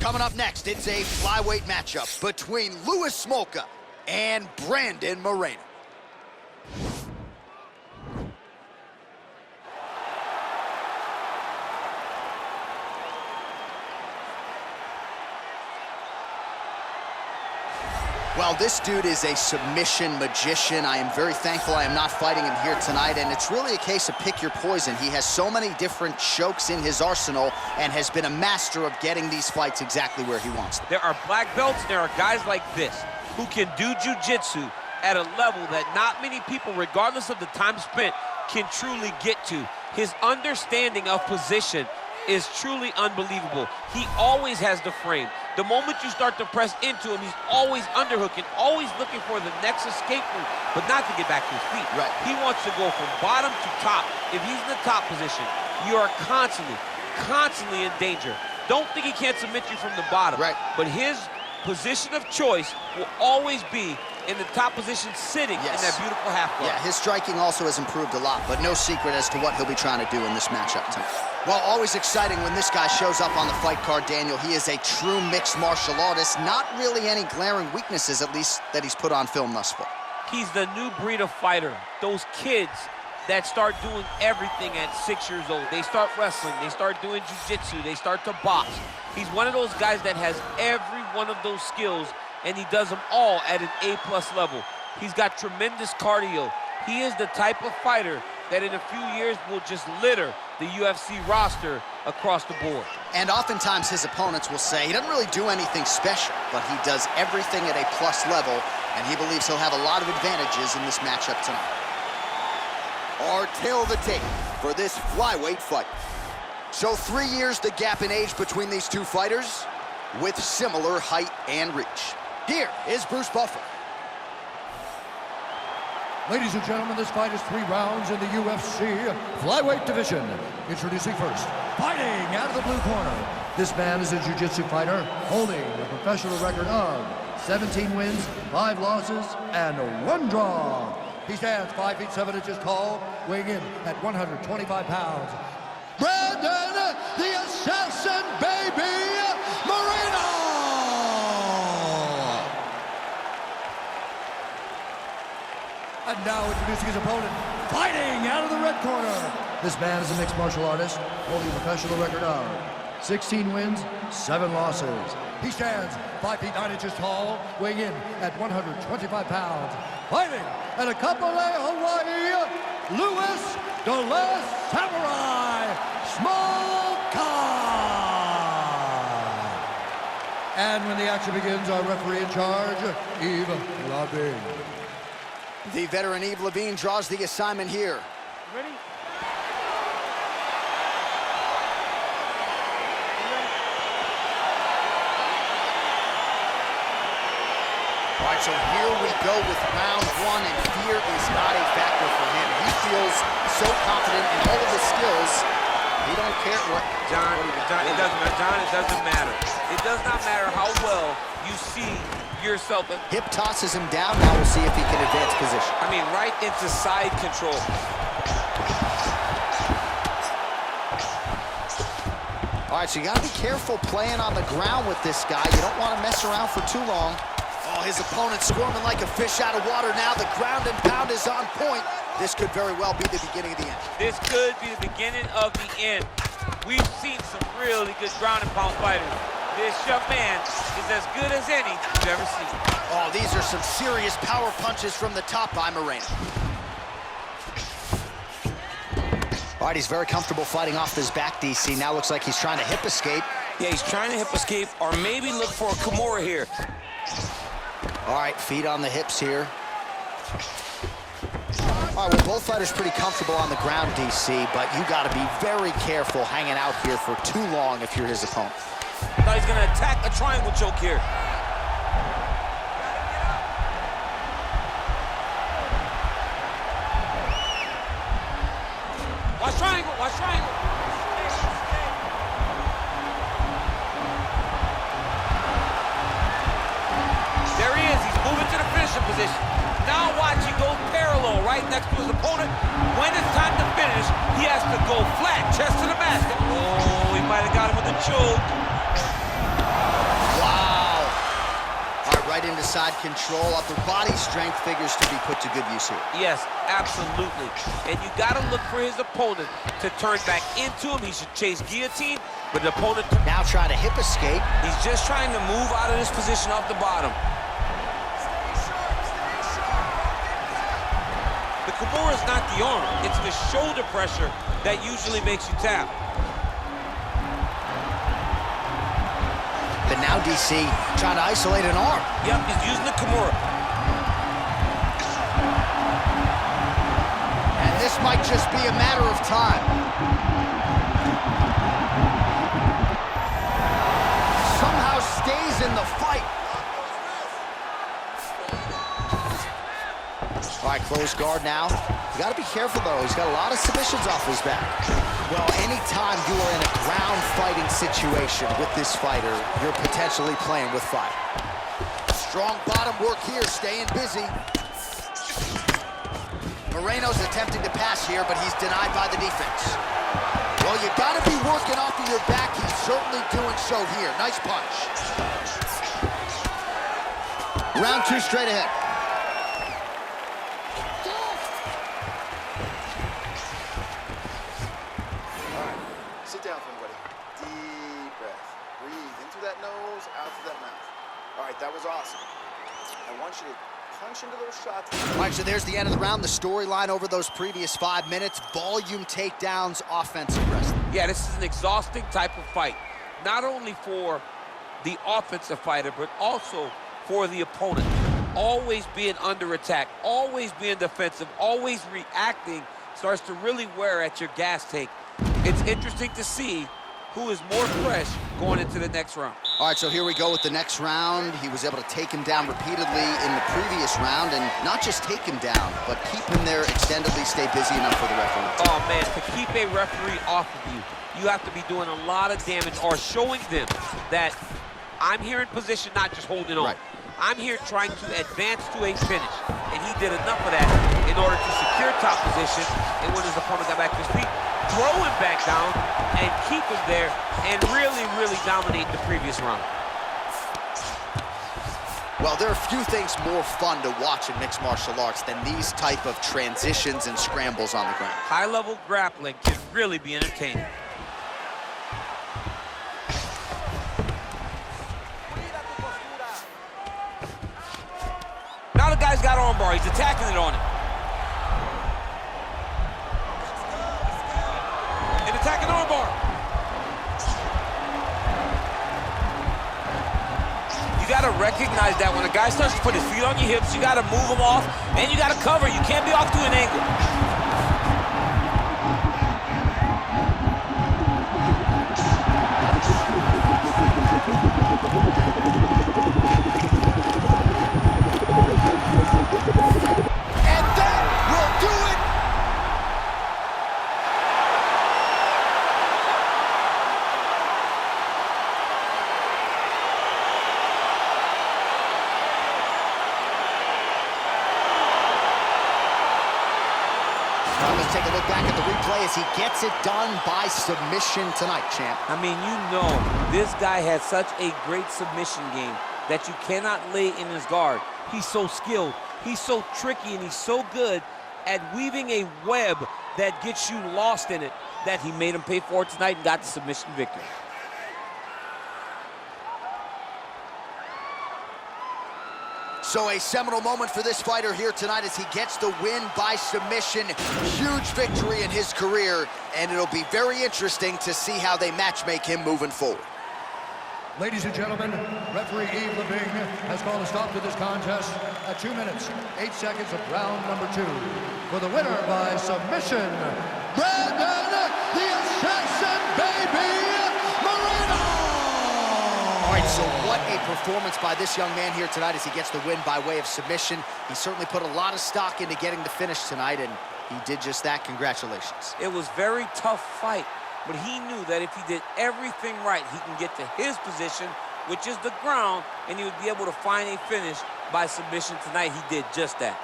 Coming up next, it's a flyweight matchup between Smolka and Moreno. Well, this dude is a submission magician. I am very thankful I am not fighting him here tonight, and it's really a case of pick your poison. He has so many different chokes in his arsenal and has been a master of getting these fights exactly where he wants them. There are black belts, and there are guys like this who can do jiu-jitsu at a level that not many people, regardless of the time spent, can truly get to. His understanding of position is truly unbelievable. He always has the frame. The moment you start to press into him, he's always underhooking, always looking for the next escape route, but not to get back to his feet. Right. He wants to go from bottom to top. If he's in the top position, you are constantly in danger. Don't think he can't submit you from the bottom. Right. But his position of choice will always be in the top position, sitting in that beautiful half guard. Yeah, his striking also has improved a lot, but no secret as to what he'll be trying to do in this matchup tonight. Well, always exciting when this guy shows up on the fight card, Daniel. He is a true mixed martial artist. Not really any glaring weaknesses, at least, that he's put on film thus far. He's the new breed of fighter. Those kids that start doing everything at 6 years old. They start wrestling, they start doing jiu-jitsu, they start to box. He's one of those guys that has every one of those skills, and he does them all at an A+ level. He's got tremendous cardio. He is the type of fighter that in a few years will just litter the UFC roster across the board. And oftentimes his opponents will say he doesn't really do anything special, but he does everything at a plus level, and he believes he'll have a lot of advantages in this matchup tonight. Our tale of the tape for this flyweight fight. So 3 years the gap in age between these two fighters, with similar height and reach. Here is Bruce Buffer. Ladies and gentlemen, this fight is 3 rounds in the UFC flyweight division. Introducing first, fighting out of the blue corner. This man is a jiu-jitsu fighter holding a professional record of 17 wins, 5 losses, and 1 draw. He stands 5 feet 7 inches tall, weighing in at 125 pounds. Brandon, the Assassin Baby Moreno! And now introducing his opponent, fighting out of the red corner. This man is a mixed martial artist, holding a professional record of 16 wins, 7 losses. He stands 5 feet 9 inches tall, weighing in at 125 pounds. Fighting at a Kapolei, Hawaii, Luis de la Samurai Smolka. And when the action begins, our referee in charge, Yves Lavigne. The veteran Yves Lavigne draws the assignment here. Ready? All right, so here we go with round 1, and fear is not a factor for him. He feels so confident in all of his skills, he don't care what... John, it doesn't matter. It does not matter how well you see yourself. Hip tosses him down. Now we'll see if he can advance position. I mean, right into side control. All right, so you got to be careful playing on the ground with this guy. You don't want to mess around for too long. Oh, his opponent's squirming like a fish out of water now. The ground and pound is on point. This could very well be the beginning of the end. This could be the beginning of the end. We've seen some really good ground and pound fighters. This young man is as good as any you've ever seen. Oh, these are some serious power punches from the top by Moreno. All right, he's very comfortable fighting off his back, DC. Now looks like he's trying to hip escape. Yeah, he's trying to hip escape or maybe look for a Kimura here. All right, feet on the hips here. All right, well, both fighters pretty comfortable on the ground, DC, but you got to be very careful hanging out here for too long if you're his opponent. Now he's going to attack a triangle choke here. Watch triangle, watch triangle. There he is, he's moving to the finishing position. Now watch, he goes parallel right next to his opponent. When it's time to finish, he has to go flat, chest to the basket. Oh, he might have got him with a choke. side-to-side control, upper body strength figures to be put to good use here. Yes, absolutely. And you got to look for his opponent to turn back into him. He should chase guillotine, but the opponent... Now try to hip escape. He's just trying to move out of this position off the bottom. The Kimura is not the arm. It's the shoulder pressure that usually makes you tap. But now DC trying to isolate an arm. Yep, he's using the Kimura. And this might just be a matter of time. Somehow stays in the fight. All right, close guard now. You got to be careful, though. He's got a lot of submissions off his back. Well, anytime you are in a ground fighting situation with this fighter, you're potentially playing with fire. Strong bottom work here, staying busy. Moreno's attempting to pass here, but he's denied by the defense. Well, you got to be working off of your back. He's certainly doing so here. Nice punch. Round 2 straight ahead. Sit down for everybody. Deep breath. Breathe in through that nose, out through that mouth. All right, that was awesome. I want you to punch into those shots. All right, so there's the end of the round. The storyline over those previous 5 minutes. Volume takedowns, offensive wrestling. Yeah, this is an exhausting type of fight. Not only for the offensive fighter, but also for the opponent. Always being under attack, always being defensive, always reacting starts to really wear at your gas tank. It's interesting to see who is more fresh going into the next round. All right, so here we go with the next round. He was able to take him down repeatedly in the previous round, and not just take him down, but keep him there extendedly, stay busy enough for the referee. Oh, man, to keep a referee off of you, you have to be doing a lot of damage or showing them that I'm here in position, not just holding on. Right. I'm here trying to advance to a finish, and he did enough of that in order to secure top position, and when his opponent got back to his feet, throw him back down and keep him there and really, really dominate the previous round. Well, there are few things more fun to watch in mixed martial arts than these type of transitions and scrambles on the ground. High-level grappling can really be entertaining. Now the guy's got armbar. He's attacking it on him. And attacking armbar. You got to recognize that when a guy starts to put his feet on your hips, you got to move him off, and you got to cover. You can't be off to an angle. Let's take a look back at the replay as he gets it done by submission tonight, champ. I mean, you know, this guy has such a great submission game that you cannot lay in his guard. He's so skilled, he's so tricky, and he's so good at weaving a web that gets you lost in it that he made him pay for it tonight and got the submission victory. So a seminal moment for this fighter here tonight as he gets the win by submission. Huge victory in his career, and it'll be very interesting to see how they matchmake him moving forward. Ladies and gentlemen, referee Yves Levine has called a stop to this contest at 2 minutes, 8 seconds of round number 2. For the winner by submission, Brandon the Assassin Baby Moreno! All right, so what a performance by this young man here tonight as he gets the win by way of submission. He certainly put a lot of stock into getting the finish tonight, and he did just that. Congratulations. It was a very tough fight, but he knew that if he did everything right, he can get to his position, which is the ground, and he would be able to find a finish by submission tonight. He did just that.